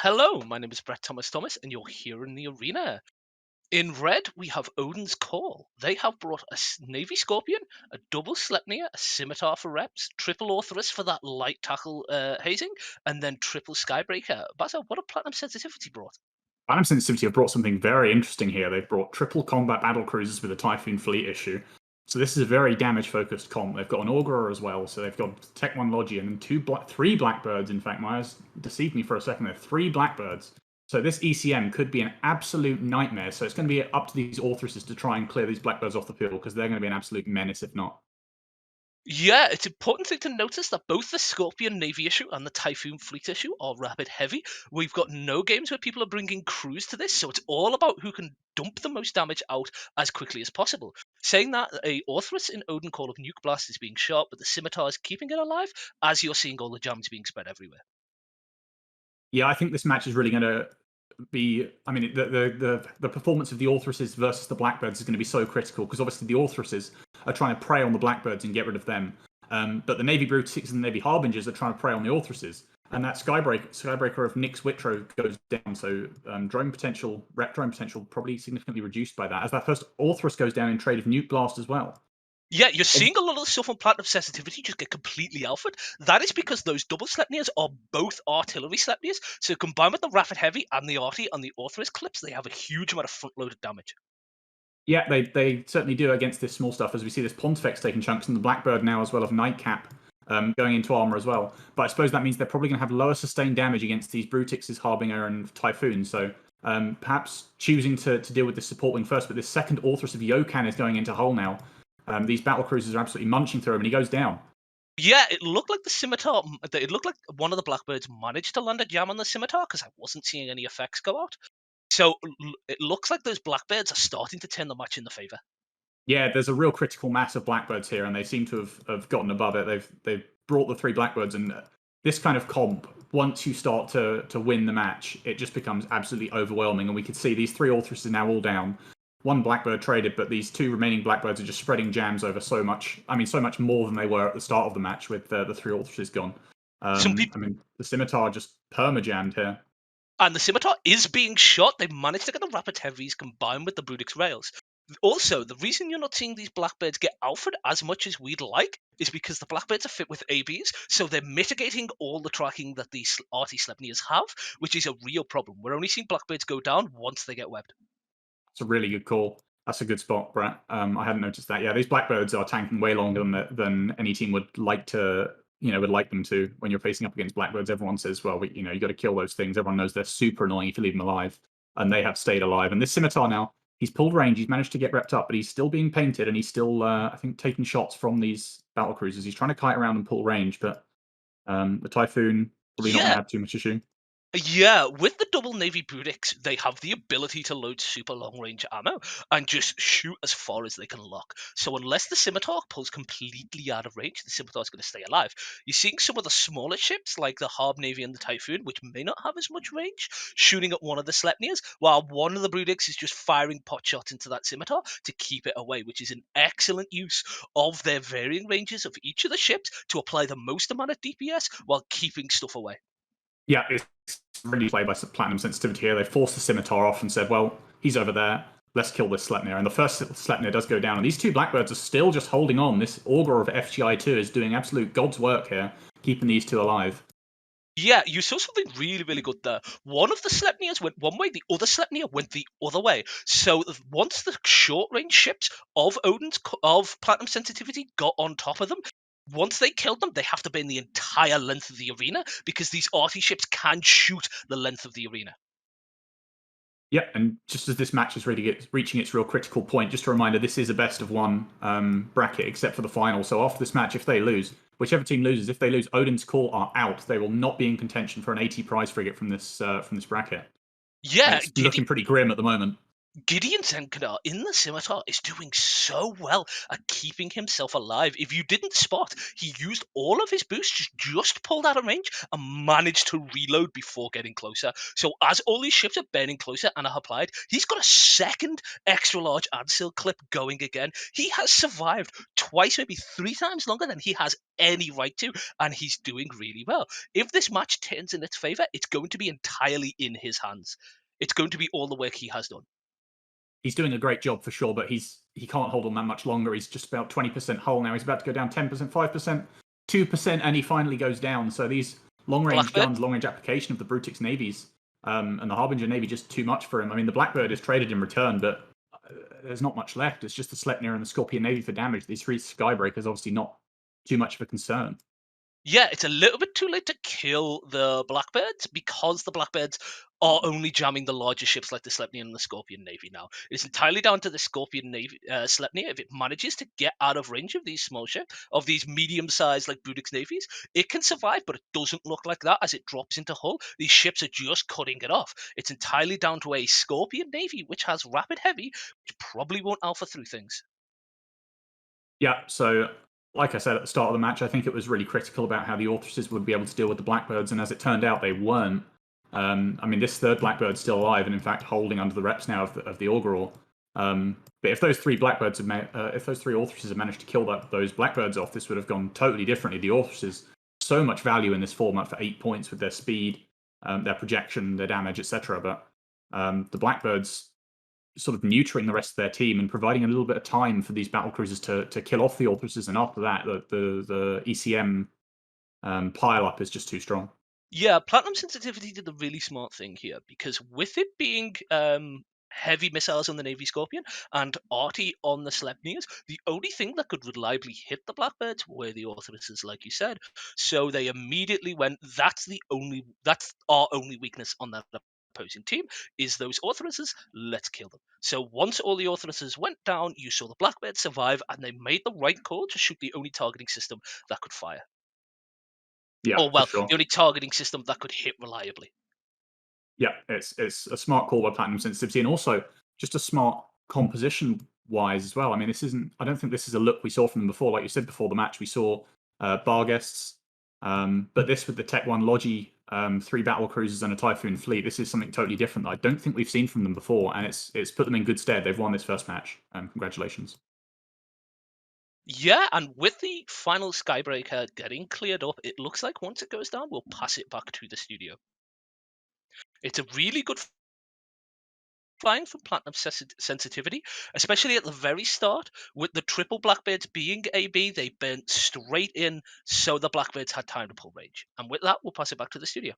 Hello, my name is Brett Thomas, and you're here in the arena. In red, we have Odin's Call. They have brought a Navy Scorpion, a double Sleipnir, a Scimitar for reps, triple Orthrus for that light tackle hazing, and then triple Skybreaker. But what a Platinum Sensitivity brought. Platinum Sensitivity have brought something very interesting here. They've brought triple combat battle cruisers with a Typhoon fleet issue. So this is a very damage-focused comp. They've got an Augurer as well, so they've got Tech 1 Logi, and then three Blackbirds, in fact. My eyes deceived me for a second there. Three Blackbirds. So this ECM could be an absolute nightmare. So it's going to be up to these Orthruses to try and clear these Blackbirds off the field, because they're going to be an absolute menace if not. Yeah, it's important thing to notice that both the Scorpion Navy issue and the Typhoon Fleet issue are rapid heavy. We've got no games where people are bringing crews to this, so it's all about who can dump the most damage out as quickly as possible. Saying that, a Orthrus in Odin Call of Nuke Blast is being shot, but the Scimitar is keeping it alive, as you're seeing all the jams being spread everywhere. Yeah, I think this match is really going to be. I mean, the performance of the Orthruses versus the Blackbirds is going to be so critical, because obviously the Orthruses are trying to prey on the Blackbirds and get rid of them. But the Navy Brutics and the Navy Harbingers are trying to prey on the Orthruses. And that Skybreaker of Nyx Witro goes down, so drone potential, rep drone potential probably significantly reduced by that, as that first Orthrus goes down in trade of Nuke Blast as well. Yeah, you're seeing a lot of stuff on Platinum Sensitivity just get completely alphaed. That is because those double Sleipnirs are both artillery Sleipnirs, so combined with the Rapid Heavy and the Arty and the Orthrus clips, they have a huge amount of front-loaded damage. Yeah, they certainly do against this small stuff, as we see this Pontifex taking chunks, and the Blackbird now as well of Nightcap going into armor as well. But I suppose that means they're probably going to have lower sustained damage against these Brutixes, Harbinger, and Typhoon. So perhaps choosing to deal with this support wing first. But this second Orthrus of Yokan is going into hull now. These battle cruisers are absolutely munching through him, and he goes down. Yeah, it looked like the Scimitar. It looked like one of the Blackbirds managed to land a jam on the Scimitar because I wasn't seeing any effects go out. So it looks like those Blackbirds are starting to turn the match in the favour. Yeah, there's a real critical mass of Blackbirds here, and they seem to have gotten above it. They've brought the three Blackbirds, and this kind of comp, once you start to win the match, it just becomes absolutely overwhelming. And we can see these three Orthruses are now all down. One Blackbird traded, but these two remaining Blackbirds are just spreading jams over so much. I mean, so much more than they were at the start of the match with the three Orthruses gone. I mean, the Scimitar just perma-jammed here. And the Scimitar is being shot. They managed to get the Rapid Heavies combined with the Brutix Rails. Also, the reason you're not seeing these Blackbirds get alphaed as much as we'd like is because the Blackbirds are fit with ABs, so they're mitigating all the tracking that these Arty Sleipnirs have, which is a real problem. We're only seeing Blackbirds go down once they get webbed. It's a really good call. That's a good spot, Brett. I hadn't noticed that. Yeah, these Blackbirds are tanking way longer than any team would like to, would like them to. When you're facing up against Blackbirds, everyone says, well, you got to kill those things. Everyone knows they're super annoying if you leave them alive, and they have stayed alive. And this Scimitar now, he's pulled range. He's managed to get repped up, but he's still being painted, and he's still, I think, taking shots from these battle cruisers. He's trying to kite around and pull range, but the Typhoon probably not going to have too much issue. Yeah, with the double Navy Brutix, they have the ability to load super long range ammo and just shoot as far as they can lock. So unless the Scimitar pulls completely out of range, the Scimitar is going to stay alive. You're seeing some of the smaller ships, like the Harb Navy and the Typhoon, which may not have as much range, shooting at one of the Sleipnirs, while one of the Brutix is just firing pot shots into that Scimitar to keep it away, which is an excellent use of their varying ranges of each of the ships to apply the most amount of DPS while keeping stuff away. Yeah, it's really played by Platinum Sensitivity here. They forced the Scimitar off and said, well, he's over there. Let's kill this Sleipnir. And the first Sleipnir does go down. And these two Blackbirds are still just holding on. This Augur of FGI2 is doing absolute God's work here, keeping these two alive. Yeah, you saw something really, really good there. One of the Sleipnirs went one way, the other Sleipnir went the other way. So once the short-range ships of Platinum Sensitivity got on top of them, once they killed them, they have to burn the entire length of the arena because these arty ships can shoot the length of the arena. Yeah, and just as this match is really reaching its real critical point, just a reminder, this is a best-of-one bracket, except for the final. So after this match, if they lose, whichever team loses, if they lose, Odin's Call are out. They will not be in contention for an 80 prize frigate from this bracket. Yeah, and it's looking pretty grim at the moment. Gideon Zenknar in the Scimitar is doing so well at keeping himself alive. If you didn't spot, he used all of his boosts, just pulled out of range, and managed to reload before getting closer. So as all these ships are burning closer and are applied, he's got a second extra large Adsil clip going again. He has survived twice, maybe 3 times longer than he has any right to, and he's doing really well. If this match turns in its favor, it's going to be entirely in his hands. It's going to be all the work he has done. He's doing a great job for sure, but he can't hold on that much longer. He's just about 20% hull now. He's about to go down 10%, 5%, 2%, and he finally goes down. So these long-range Blackbird? guns, long-range application of the Brutix navies and the Harbinger navy just too much for him. I mean, the Blackbird is traded in return, but there's not much left. It's just the Sleipnir and the Scorpion navy for damage. These 3 Skybreakers obviously not too much of a concern. Yeah, it's a little bit too late to kill the Blackbirds because the Blackbirds are only jamming the larger ships like the Sleipnir and the Scorpion Navy now. It's entirely down to the Scorpion Navy, Sleipnir. If it manages to get out of range of these small ships, of these medium-sized like Brutix navies, it can survive, but it doesn't look like that as it drops into hull. These ships are just cutting it off. It's entirely down to a Scorpion Navy, which has rapid heavy, which probably won't alpha through things. Yeah, so like I said at the start of the match, I think it was really critical about how the Orthreses would be able to deal with the Blackbirds, and as it turned out, they weren't. I mean, this third Blackbird's still alive, and in fact holding under the reps now of the Augural. But if those 3 Blackbirds if those 3 Orthreses had managed to kill those Blackbirds off, this would have gone totally differently. The Orthreses, so much value in this format for 8 points with their speed, their projection, their damage, etc. But the Blackbirds sort of neutering the rest of their team and providing a little bit of time for these battle cruisers to kill off the Orthreses, and after that, the ECM pile up is just too strong. Yeah, Platinum Sensitivity did the really smart thing here because with it being heavy missiles on the Navy Scorpion and arty on the Sleipnirs, the only thing that could reliably hit the Blackbirds were the Orthreses, like you said. So they immediately went, that's our only weakness on that opposing team is those Orthreses, let's kill them. So once all the Orthreses went down, you saw the Blackbirds survive, and they made the right call to shoot the only targeting system that could fire. Yeah, Or, for well, sure. the only targeting system that could hit reliably. Yeah, it's a smart call by Platinum Sensitivity, and also just a smart composition wise as well. I mean, this isn't. I don't think this is a look we saw from them before. Like you said before the match, we saw Barguests, but this with the Tech One Logi, 3 battle cruisers and a Typhoon fleet. This is something totally different that I don't think we've seen from them before, and it's put them in good stead. They've won this first match. Congratulations. Yeah, and with the final Skybreaker getting cleared up, it looks like once it goes down, we'll pass it back to the studio. It's a really good flying from Platinum Sensitivity, especially at the very start, with the triple Blackbirds being AB, they burnt straight in, so the Blackbirds had time to pull range. And with that, we'll pass it back to the studio.